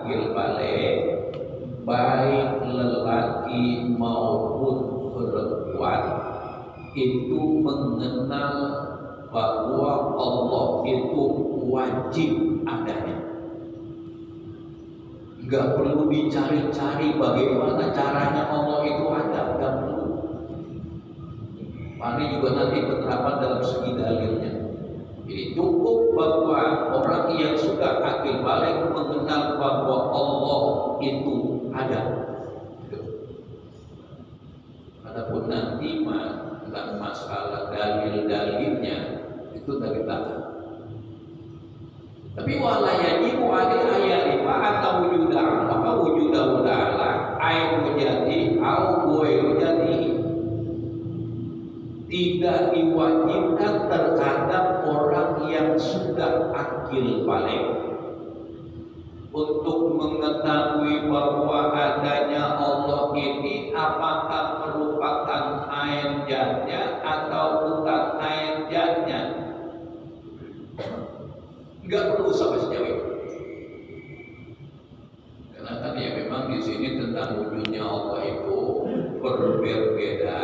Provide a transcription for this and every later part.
akil balik, baik lelaki maupun perempuan, itu mengenal bahwa Allah itu wajib adanya. Gak perlu dicari-cari bagaimana caranya Allah itu ada, gak perlu. Ini juga nanti penerapan dalam segi dalilnya. Jadi cukup bahwa orang yang sudah akil balik mengenal bahwa Allah itu ada. Adapun nanti tentang masalah dalil-dalilnya itu dari tangan. Tapi walayajibu alaihi ayarifa atau wujudah apa wujudah ta'ala ay wujudi au wujudi, tidak diwajibkan terhadap orang yang sudah akil balik untuk mengetahui bahwa adanya Allah ini apakah merupakan ain jatnya atau bukan ain jatnya. Enggak perlu sampai sejauh itu. Karena tadi ya memang di sini tentang wujudnya Allah itu berbeda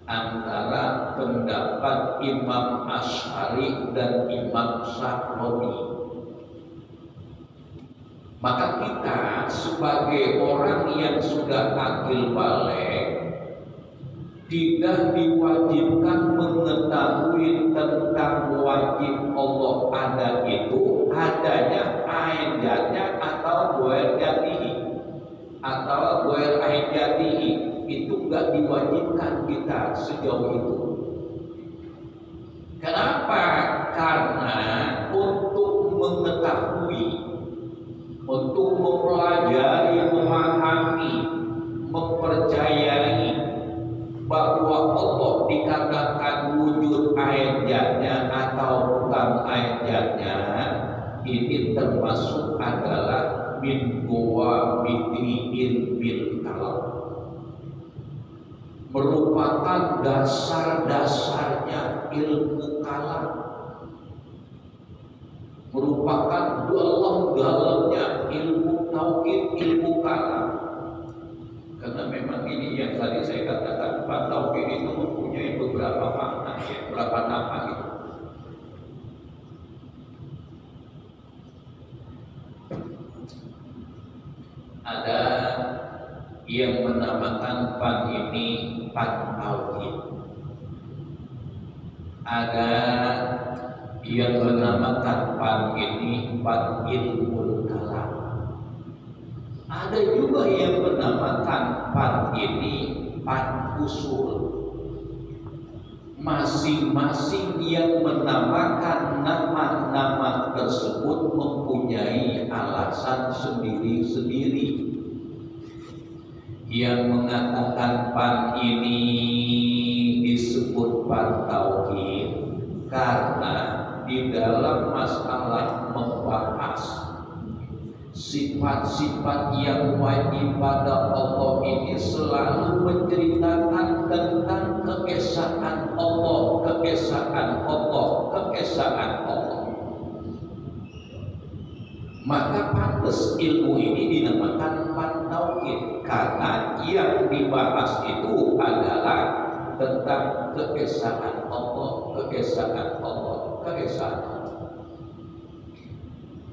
antara pendapat Imam Asy'ari dan Imam Syafi'i. Maka kita sebagai orang yang sudah akil balik tidak diwajibkan mengetahui tentang wajib Allah ada itu adanya ain jatnya atau goer jatihi atau goer ain jatihi, itu enggak diwajibkan kita sejauh itu. Kenapa? Karena untuk mengetahui, untuk mempelajari, memahami, mempercayai bahwa Allah dikatakan wujud ayatnya atau bukan ayatnya, ini termasuk adalah min qawamidi ilmil kalam, merupakan dasar-dasarnya ilmu kalam, merupakan dalam-dalamnya ilmu tauhid, ilmu kalam. Karena memang ini yang tadi saya katakan, Pak, tauhid itu mempunyai beberapa makna, ya, beberapa nama gitu. Ada yang menamakan pan ini pan tauhid. Ada yang menamakan pan ini pan ilmu kalam. Ada juga yang menamakan pan ini pan usul. Masing-masing yang menamakan nama-nama tersebut mempunyai alasan sendiri-sendiri. Yang mengatakan pan ini disebut pan tauhid karena di dalam masalah membahas sifat-sifat yang wajib pada Allah ini selalu menceritakan tentang keesaan Allah, keesaan Allah, keesaan Allah. Maka pantas ilmu ini dinamakan pan tauhid karena yang dibahas itu adalah tentang keesaan Allah, keesaan Allah, keesaan Allah.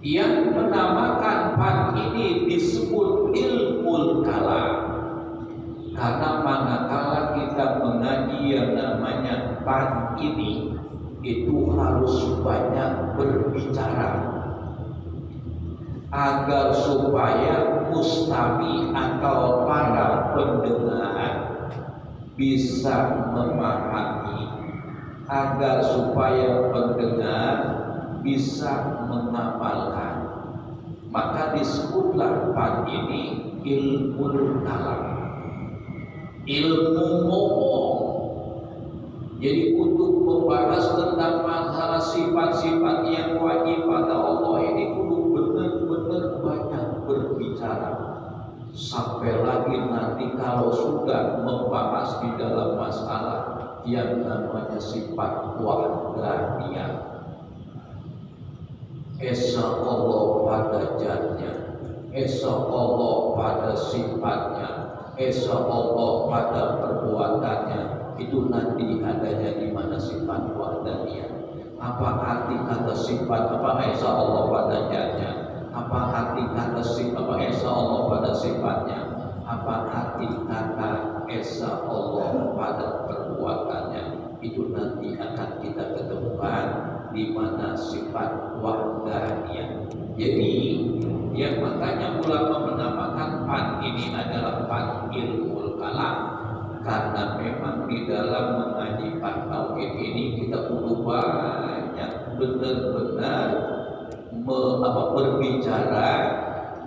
Yang menamakan pan ini disebut ilmu kalam karena manakala kita mengaji yang namanya pan ini itu harus banyak berbicara agar supaya mustami atau para pendengar bisa memahami, agar supaya pendengar bisa menghafalkan. Maka disebutlah pan ini ilmu kalam, ilmu ngomong. Jadi untuk membahas tentang masalah sifat-sifat yang wajib pada Allah ini kudu benar-benar banyak berbicara. Sampai lagi nanti kalau sudah membahas di dalam masalah yang namanya sifat wahdaniyah, esa Allah pada jatnya, esa Allah pada sifatnya, esa Allah pada perbuatannya, itu nanti adanya di mana sifat wahdaniyah. Apa arti kata sifat, apa esa Allah pada zatnya, apa arti kata sifat, apa esa Allah pada sifatnya, apa arti kata esa Allah pada perbuatannya, itu nanti akan kita ketemukan di mana sifat wahdaniyah. Jadi yang makanya ulama menamakan pan ini adalah pan ilmul kalam, karena memang di dalam mengaji pan tauhid ini kita perlu banyak benar-benar berbicara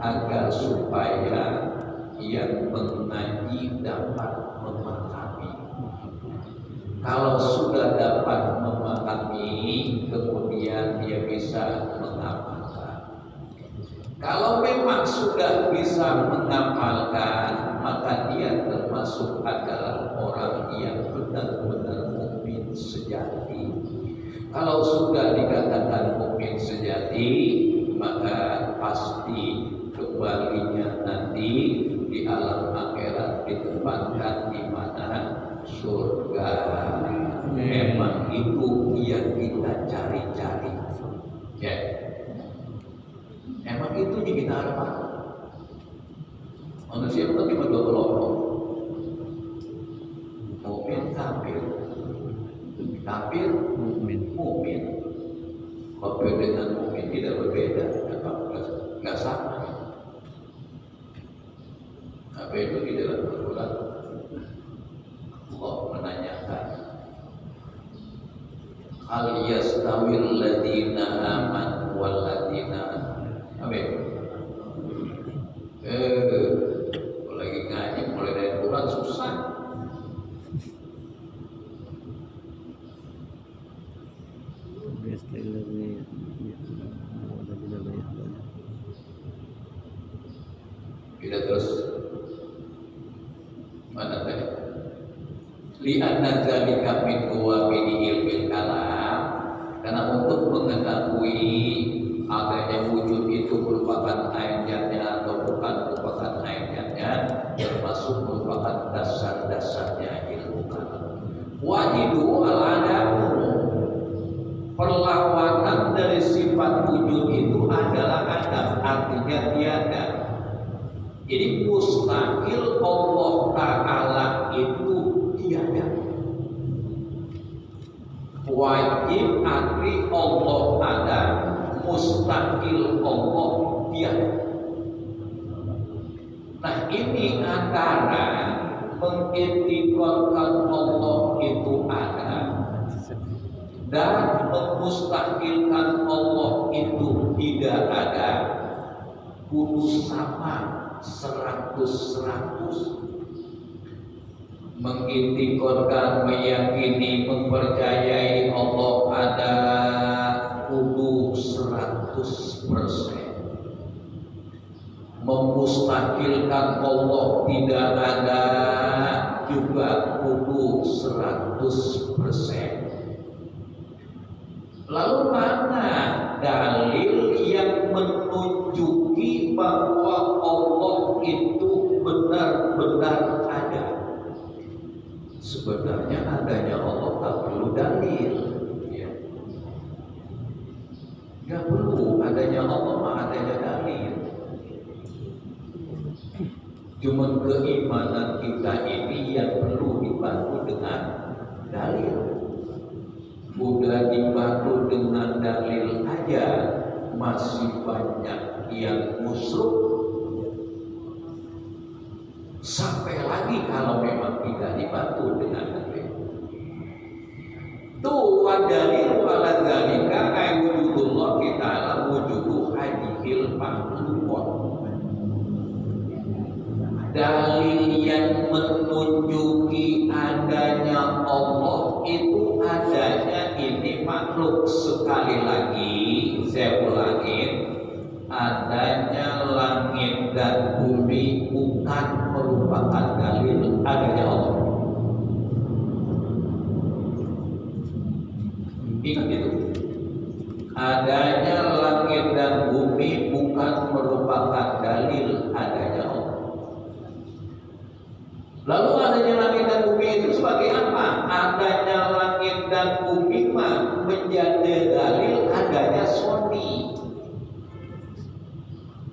agar supaya yang mengaji dapat memahami. Kalau sudah dapat memahami, kemudian dia bisa mengamalkan. Kalau memang sudah bisa mengamalkan, maka dia termasuk adalah orang yang benar-benar mukmin sejati. Kalau sudah dikatakan mukmin sejati, maka pasti kembalinya nanti di alam akhirat ditempatkan di mana surga. Memang itu yang kita cari-cari. Ya. Emang itu yang kita harapkan. Manusia itu cuma dua kelompok, mukmin kafir, kafir mukmin. Kafir dengan mukmin tidak berbeda, nggak sama. Apa itu di dalam Al-Quran? Allah menanyakan, hal yastawil ladina aman wal ladina amin. Lagi ngaji mulai dari Quran susah. Kita terus mana tadi? Li'anna dzalika min qawaidi ilmil kalam, karena untuk mengetahui adanya wujud itu merupakan ayatnya atau bukan merupakan ayatnya, termasuk merupakan dasar-dasarnya ilmu kalam. Wajidu al-adamu, perlawanan dari sifat wujud itu adalah adam, artinya tiada. Jadi mustahil Allah Ta'ala itu tiada. Wajib arti Allah ada, mustahil Allah tiada. Nah ini antara mengintiqadkan Allah itu ada dan memustahilkan Allah itu tidak ada, kudu sama 100%. Mengintiqadkan, meyakini, mempercayai Allah ada, kudu 100%. Memustahilkan Allah tidak ada juga kudu 100%. Lalu mana dalil yang menunjuki bahwa Allah itu benar-benar ada? Sebenarnya adanya Allah tak perlu dalil, ya. Gak perlu adanya Allah, mah adanya dalil. Cuma keimanan kita ini yang perlu dibantu dengan dalil. Udah dibantu dengan dalil aja masih banyak yang musuh. Sampai lagi kalau memang tidak dibantu dengan dalil. Tuh dalil wala dzalika ay wujudullah ta'ala wujudu hadhil makhluqat. Dalil yang menunjuki adanya Allah itu adanya ini makhluk. Sekali lagi saya ulangi, adanya langit dan bumi bukan merupakan dalil adanya Allah. Ingat itu, adanya langit dan bumi bukan merupakan dalil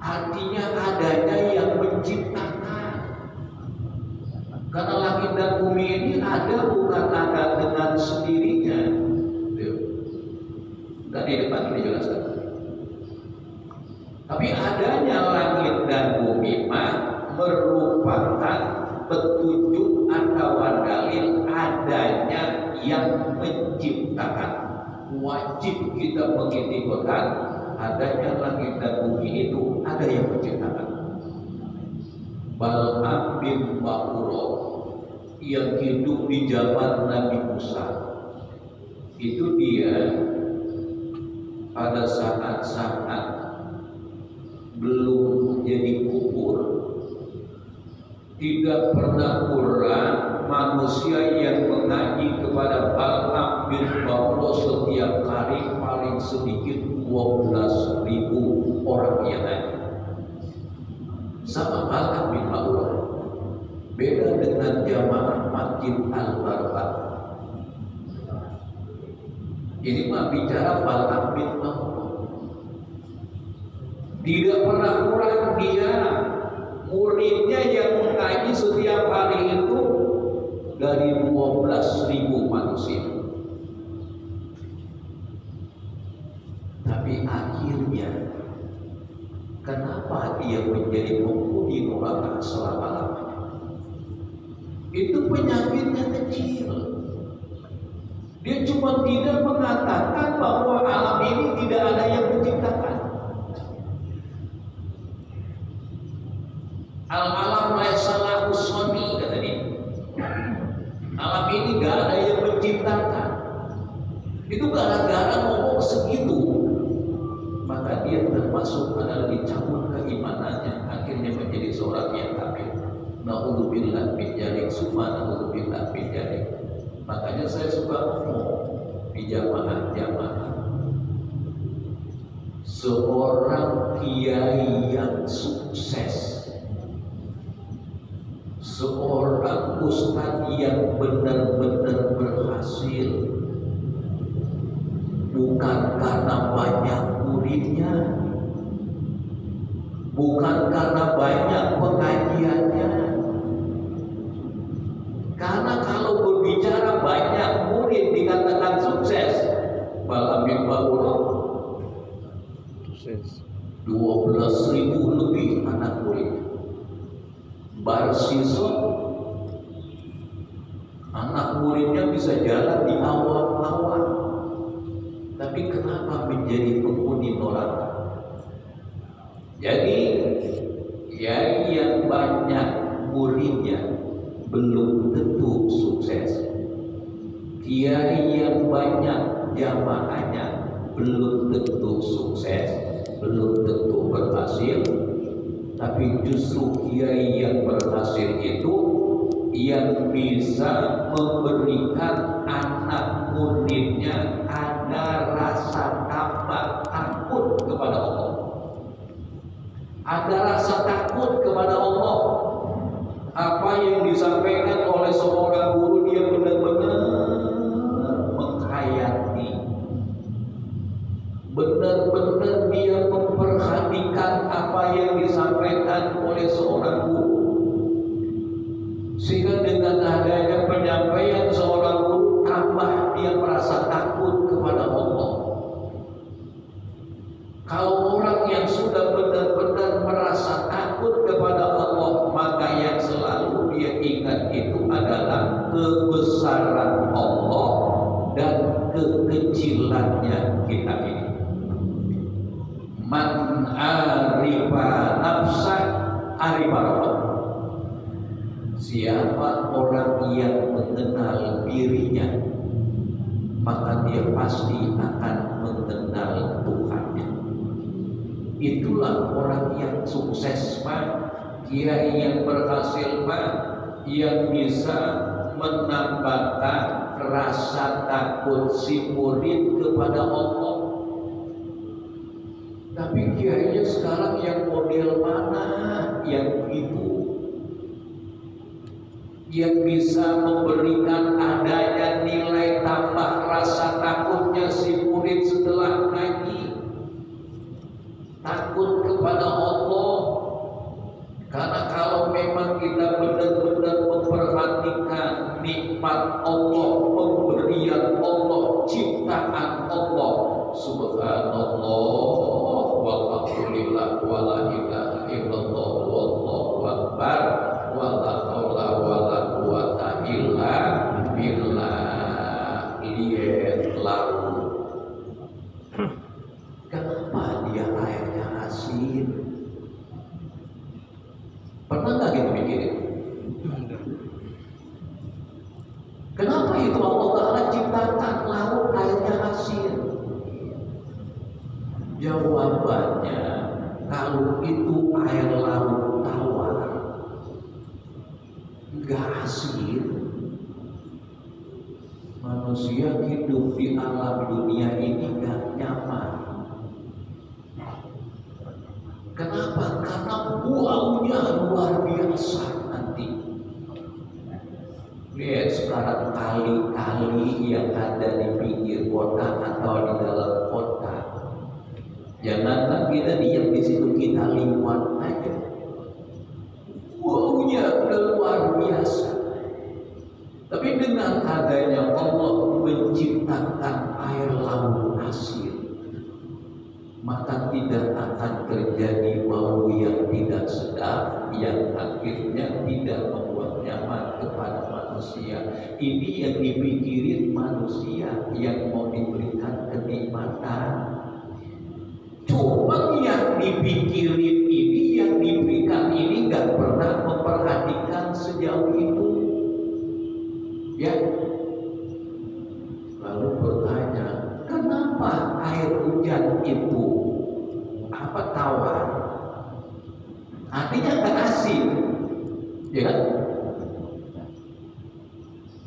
artinya adanya yang menciptakan. Karena langit dan bumi ini ada bukan ada dengan sendirinya. Dan di depan ini jelaskan. Tapi adanya langit dan bumi merupakan petunjuk atau dalil adanya yang menciptakan. Wajib kita mengiktikan adanya langit dan bumi itu ada yang menciptakan. Bal'am bin Ba'ura yang hidup di zaman Nabi Musa, itu dia pada saat-saat belum menjadi kufur, tidak pernah kurang manusia yang mengaji kepada Bal'am bin Ba'ura setiap hari paling sedikit 12.000 orang yang ngaji. Sama Bal'am bin Ba'ura, beda dengan jamaah Masjid Al-Barqah. Ini mah bicara Bal'am bin Ba'ura. Tidak pernah kurang dia muridnya yang mengaji setiap hari itu dari 12.000 manusia. Tapi akhirnya kenapa dia menjadi penghuni neraka selama-lamanya? Itu penyakitnya kecil. Dia cuma tidak mengatakan bahwa alam ini tidak ada yang menciptakan. Al-alam laisa lahu sani, kata dia. Alam ini gak ada yang menciptakan. Itu gara-gara ngomong segitu, maka dia termasuk adalah dicabut keimanannya, akhirnya menjadi seorang yang kafir. Na'udzubillah min dzalik, summa na'udzubillah min dzalik. Makanya saya suka ngomong di jamaah-jamaah, seorang kiai yang sukses, seorang ustadz yang benar-benar berhasil, bukan karena banyak muridnya, bukan karena banyak pengajiannya. Karena kalau berbicara banyak murid dikatakan sukses, Bal'am bin Ba'ura 12.000 lebih anak murid. Barsisot, anak muridnya bisa jalan di awan-awan, tapi kenapa menjadi penghuni neraka? Jadi yang banyak muridnya belum tentu sukses. Kiai yang banyak jamaahnya belum tentu sukses, belum tentu berhasil. Tapi justru kiai yang berhasil itu yang bisa memberikan anak muridnya ada rasa takut kepada Allah, ada rasa takut kepada Allah. Apa yang disampaikan oleh seorang guru, dia benar-benar menghayati, benar-benar dia memperhatikan apa yang disampaikan oleh seorang guru, sehingga dengan adanya penyampaian seorang guru tambah dia merasa takut kepada Allah. Kalau orang yang sudah benar-benar merasa takut kepada Allah, maka yang selalu dia ingat itu adalah kebesaran Allah dan kekecilannya kita ini. Man arifa nafsah arifa rabbah. Siapa orang yang mengenal dirinya, maka dia pasti akan mengenal Tuhannya. Itulah orang yang sukses, Pak, kiai yang berhasil, Pak, yang bisa menambahkan rasa takut si murid kepada Allah. Tapi kiainya sekarang yang model mana yang itu, yang bisa memberikan adanya nilai tambah rasa takutnya si murid setelah ngaji, takut kepada Allah, Pernah nggak gitu mikirin? Kenapa itu Allah Ta'ala ciptakan laut airnya asin? Jawabannya, kalau itu air laut tawar, nggak asin, manusia hidup di alam dunia ini nggak nyaman. Kenapa? Karena baunya luar biasa nanti. Lihat sekarang kali-kali yang ada di pinggir kota atau di dalam kota. Janganlah kita diam di situ, kita liwat aja. Baunya udah luar biasa. Tapi dengan adanya Allah menciptakan air laut asin, maka tidak akan terjadi bau yang tidak sedap yang akhirnya tidak membuat nyaman kepada manusia. Ini yang dipikirin manusia yang mau diberikan kenikmatan. Cuma yang dipikirin ini, yang diberikan ini gak pernah memperhatikan sejauh itu. Ya, lalu bertanya, kenapa air hujan itu tawar? Artinya nggak asin, ya kan?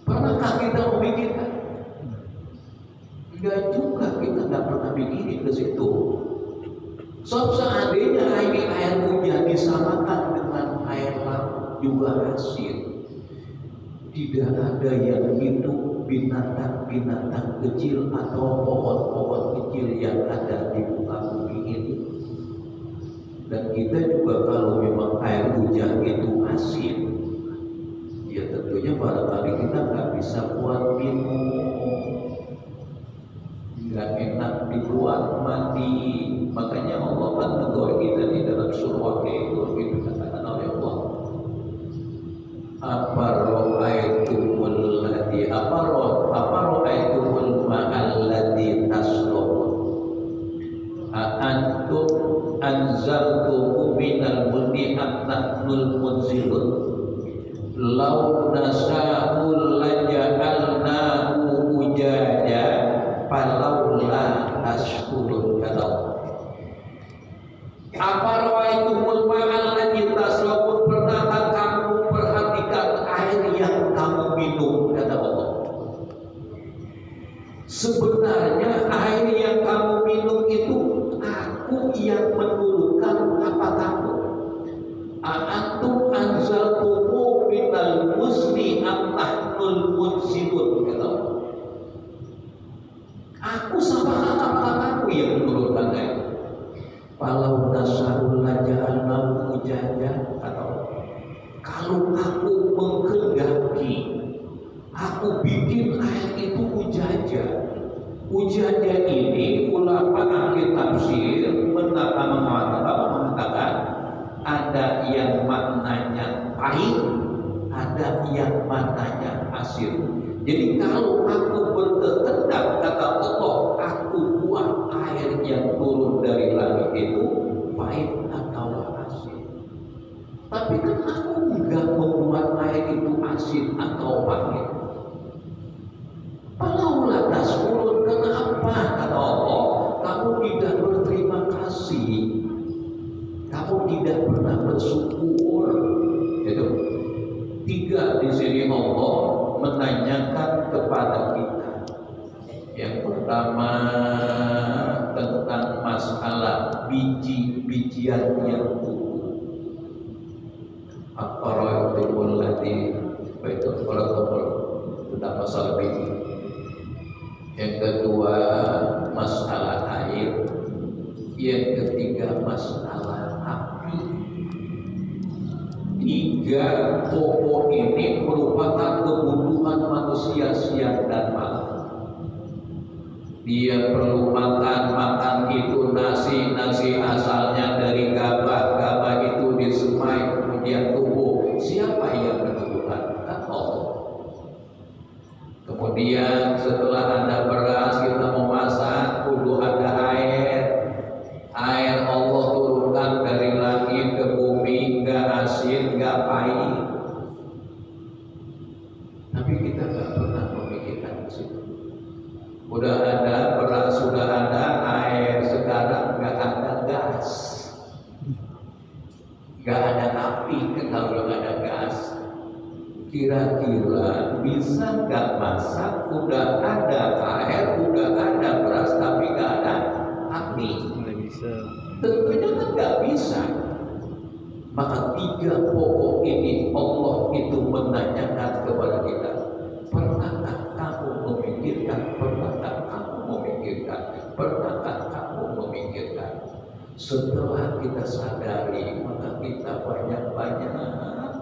Pernahkah kita memikirkan? Enggak juga, kita nggak pernah mikirin ke situ. Seandainya air hujan disamakan dengan air laut juga asin, tidak ada yang hidup binatang-binatang kecil atau pohon-pohon kecil yang ada di muka bumi ini. Dan kita juga kalau memang air hujan itu asin, ya tentunya barangkali kita nggak bisa buat minum, nggak enak dibuat mandi. Makanya Allah kan tegur kita di dalam surah itu dikatakan oleh Allah, Apara'aitumul ma'alladzi tashrabun a'antum anzaltuhu minal muzni am nahnul munzilun law nasa'u laja'alnahu ujaja falawla tashkurun. Kata Apara'aitumul ma'alladzi tashrabun, pernahkah kamu perhatikan air yang kamu minum? Kata Allah, sebenarnya air yang kamu minum itu aku yang menurunkan apa kamu? A'antum anzaltuhu minal muzni am nahnul munzilun. Kata Allah, aku sama kamu yang menurunkan air. Falau nasa'u laja'alnahu ujaja. Kata Allah, kalau aku menghendaki, aku bikin air itu ujaja. Ujaja ini ulama ahli tafsir mengatakan ada yang maknanya pahit, ada yang maknanya asin. Jadi kalau aku berkehendak, kata Allah, aku buat air yang turun dari langit itu pahit atau asin. Tapi kan aku enggak membuat air itu asin atau pahit. Falaulah tashkurun, kenapa? Kata Allah, kamu tidak berterima kasih, kamu tidak pernah bersyukur. Itu tiga di sini Allah menanyakan kepada kita. Yang pertama tentang masalah biji-bijian yang tumbuh. Apara'aitumul ladzi baitul khalaqul, tentang masalah biji. Yang kedua masalah air. Yang ketiga masalah api. Tiga pokok ini merupakan kebutuhan manusia siang dan malam. Dia perlu makan itu nasi asalnya dari gabah itu disemai kemudian tumbuh. Siapa yang menentukan? Kan Allah. Kemudian setelah ada beras, kita mau masak, kudu ada air. Air Allah turunkan dari langit ke bumi, nggak asin, Majapahit, tapi kita nggak pernah memikirkan situ. Sudah ada beras, sudah ada air, sekarang nggak ada gas, nggak ada api. Kalau nggak ada gas, kira-kira bisa nggak masak? Udah ada air, udah ada beras, tapi nggak ada api. Nggak bisa. Tentunya kan nggak bisa. Maka 3 pokok ini Allah itu menanyakan kepada kita, pernahkah kamu memikirkan? Pernahkah kamu memikirkan? Pernahkah kamu memikirkan? Setelah kita sadari, maka kita banyak-banyak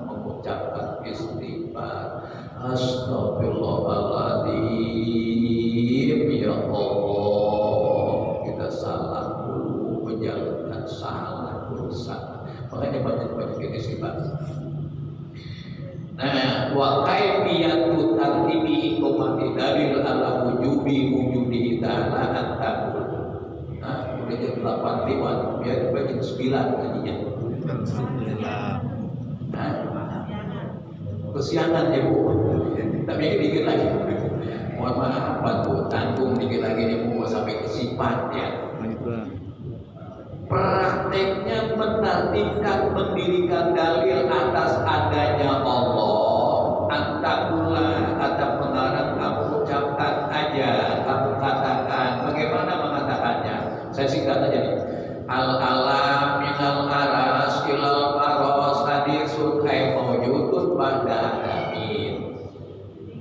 mengucapkan istighfar. Astagfirullahaladzim, ya Allah, kita salah dulu, menjalankan salah dosa. Makanya banyak-banyak istighfar. Nah, wa kaifiyatu tartibi iqamati dalil ala wujudi ta'ala at-ta'ala. Nah, udah jam 8 lewat, biar jam 9 gajinya. Alhamdulillah. Nah, kesiangan ya Bu, tapi dikit lagi. Mohon maaf Pak Bu, tanggung dikit lagi nih Bu, sampai kesifat ya. Prakteknya menertibkan, mendirikan dalil atas adanya Allah. Antakula, kata pengarang, kamu ucapkan aja, kamu katakan. Bagaimana mengatakannya? Saya singkat aja nih. Al-alam minal aras ilal paros hadisun ay mawjudun pada alamin.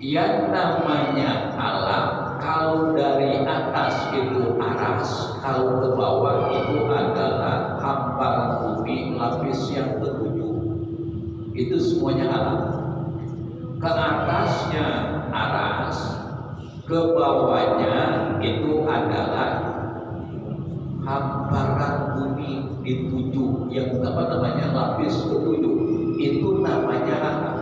Yang namanya alam, kalau dari atas itu aras, kalau ke bawah itu adalah hamparan bumi lapis yang ketujuh. Itu semuanya alam. Ke atasnya aras, ke bawahnya itu adalah hamparan bumi ditujuh, yang lapis ketujuh. Itu namanya alam.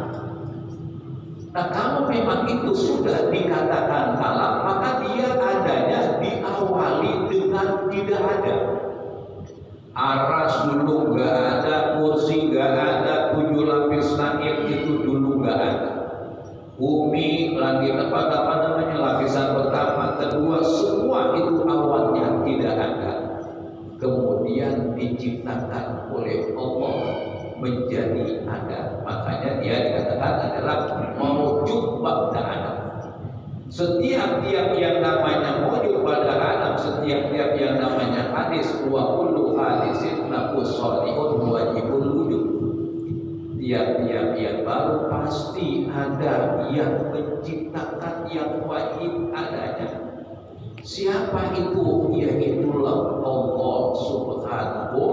Nah, kalau memang itu sudah dikatakan alam, maka dia adanya diawali dengan tidak ada. Aras dulu nggak ada, kursi nggak ada, 7 lapis langit itu dulu nggak ada. Bumi, langit lapisan pertama, kedua, semua itu awalnya tidak ada. Kemudian diciptakan oleh Allah menjadi ada. Makanya dia dikatakan adalah mewujud pada Adam. Setiap yang namanya wujud pada Adam, setiap yang namanya hadis, wa kullu hadisin nafus sholihun wajibul wujud. Tiap-tiap yang baru pasti ada yang menciptakan, yang wajib adanya. Siapa itu? Yaitulah Allah Subhanahu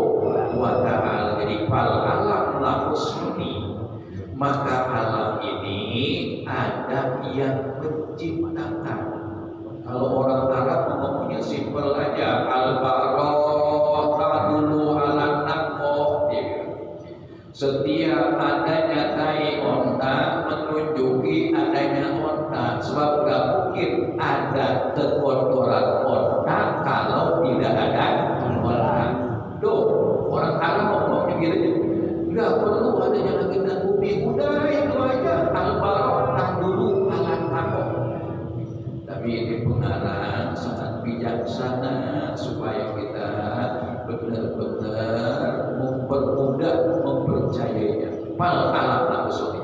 wa ta'ala. Jadi fal alam lafusni, maka alam ini ada yang menciptakan. Kalau orang Arab ngomongnya simpel aja, al-barokah dulu ala nakoh. Setiap adanya tai onta menunjuki adanya onta, sebab gak mungkin ada kekotoran onta kalau tidak ada onta. Tuh, orang Arab ngomongnya gitu, gak perlu adanya langit dan bumi, udah itu aja, al-barokah dulu ala nakoh. Tapi ini pengarang sangat bijaksana supaya kita benar-benar mempermudah mempercayainya. Fal alam lahu soni,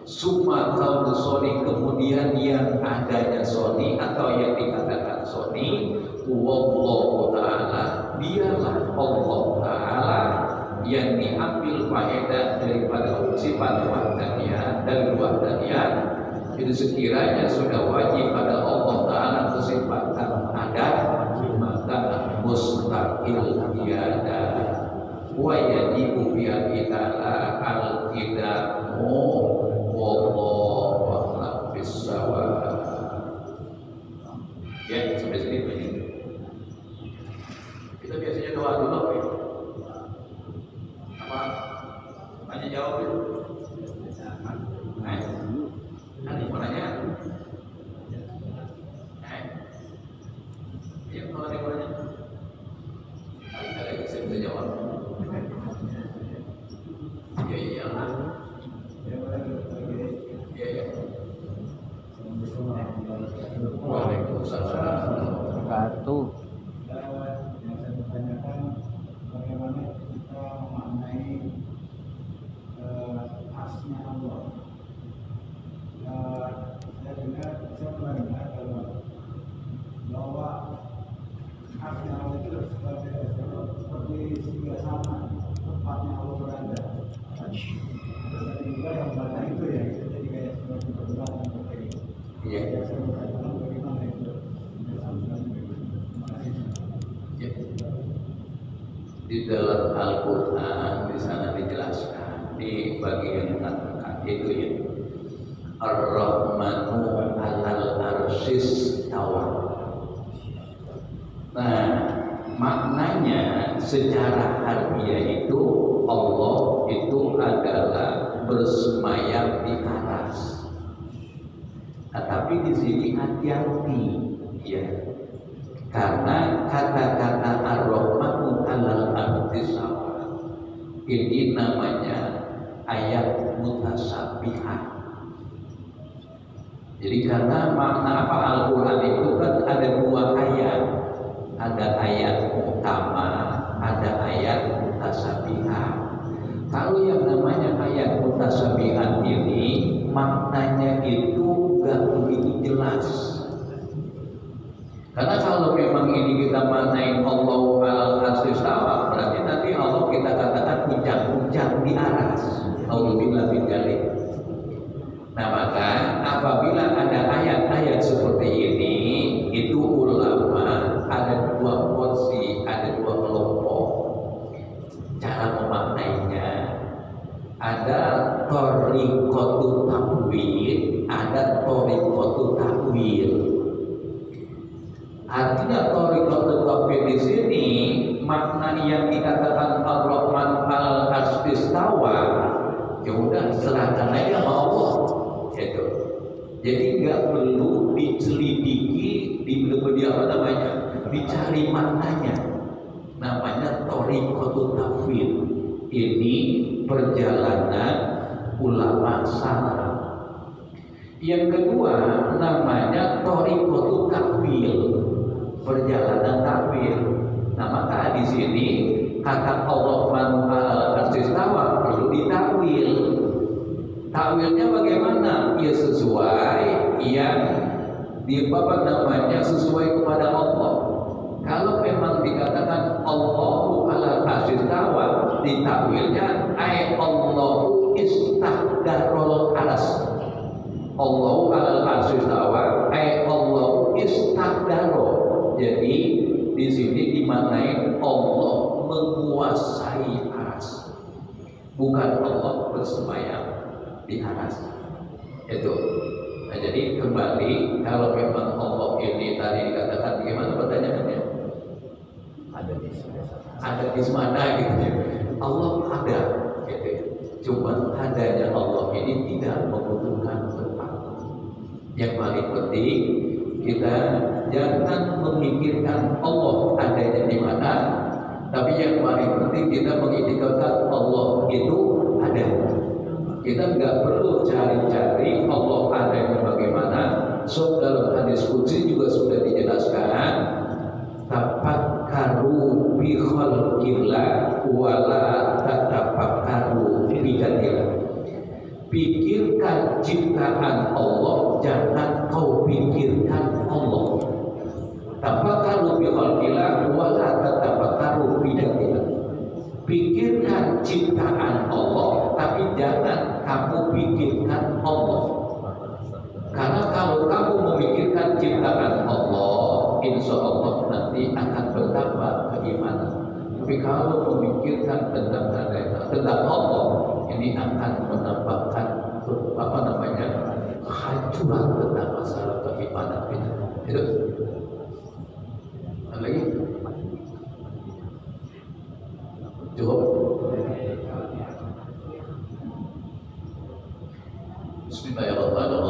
summa kaunu soni, kemudian yang adanya soni atau yang dikatakan soni, wallahu ta'ala, dialah Allah Ta'ala yang diambil faedah daripada sifat wahdaniyah dan wahdaniyah. Itu sekiranya sudah wajib pada Allah Ta'ala bersifatkan ada, maka mustaqil tiada. Wa yajibu bi'ati ta'ala al-qidamu wallahu a'lam bis-shawab. Ya, sampai sini begini. Kita biasanya doa dulu ya. Apa? Tanya jawab dulu. Nanti mau nanya? Ya, kalau ada yang mau nanya. Kali-kali saya bisa jawab. Iya iya. Iya iya. Waalaikumsalam. Wabarakatuh. Yang saya bertanyakan bagaimana kita memaknai khasnya Allah. Saya pernah dengar bahwa khasnya Allah itu seperti singgah sana tempatnya Allah berada. Ada juga yang mana itu ya, itu jadi kayak seperti berdoa dan berdoa. Iya. Saya bertanyakan bagaimana itu. Di dalam Al-Quran di sana dijelaskan di bagian mengatakan itu ya Ar-Rahmanu 'alal arsyis tawa. Nah, maknanya secara harfiah itu Allah itu adalah bersemayam di atas. Nah, tapi di sini hati-hati ya. Karena kata-kata Ar-Rahmanu 'alal arsyis tawa ini namanya ayat mutasabbihah. Jadi karena makna apa Al-Quran itu kan ada dua ayat, ada ayat utama, ada ayat mutasabbihah. Kalau yang namanya ayat mutasabbihah ini maknanya itu gak begitu jelas. Karena kalau memang ini kita maknain Allah al-arsyis tawa, berarti nanti Allah kita katakan puncak-puncak di atas. Auzubillah min dzalik. Nah maka apabila ada ayat-ayat seperti ini, itu ulama ada dua porsi, ada dua kelompok cara memaknainya. Ada thariqatut ta'wil, ada thariqatut ta'wil. Artinya thariqatut ta'wil di sini makna yang dikatakan Ar-Rahman al-arsyis tawa, ya udah serahkan aja sama Allah. Gitu. Jadi nggak perlu diselidiki, dicari maknanya. Namanya thariqatut ta'wil. Ini perjalanan ulama salaf. Yang kedua namanya thariqatut ta'wil, perjalanan takwil. Nah maka di sini kata Allah al-arsyis tawa perlu ditakwil. Takwilnya bagaimana? Ya sesuai yang sesuai kepada Allah. Kalau memang dikatakan Allahu ala arsyis tawa, ditakwilnya ay Allahu istahdarul aras. Allahu ala arsyis tawa ay Allahu istahdaro. Jadi di sini dimaknai Allah menguasai aras, bukan Allah bersemayam di atas itu. Nah, jadi kembali kalau memang Allah ini tadi dikatakan bagaimana pertanyaannya? Ada di mana gitu ya? Allah ada gitu. Cuma adanya Allah ini tidak membutuhkan tempat. Yang paling penting kita jangan memikirkan Allah adanya di mana, tapi yang paling penting kita mengiktirkan Allah itu ada. Kita nggak perlu cari-cari Allah adanya bagaimana. So dalam hadis qudsi juga sudah dijelaskan, tafakkaru bi khalqillah wala tatafakkaru bi dzatillah. Pikirkan ciptaan Allah, jangan kau pikirkan Allah. Tafakkaru bi khalqillah wala tatafakkaru bi dzatillah. Pikirkan ciptaan Allah, tapi jangan kamu pikirkan Allah. Karena kalau kamu memikirkan ciptaan Allah, insya Allah nanti akan bertambah keimanan. Tapi kalau memikirkan tentang Allah, ini akan menambahkan kehancuran tentang masalah keimanan kita. Itu. Lagi? Cukup. Bismillahirrahmanirrahim.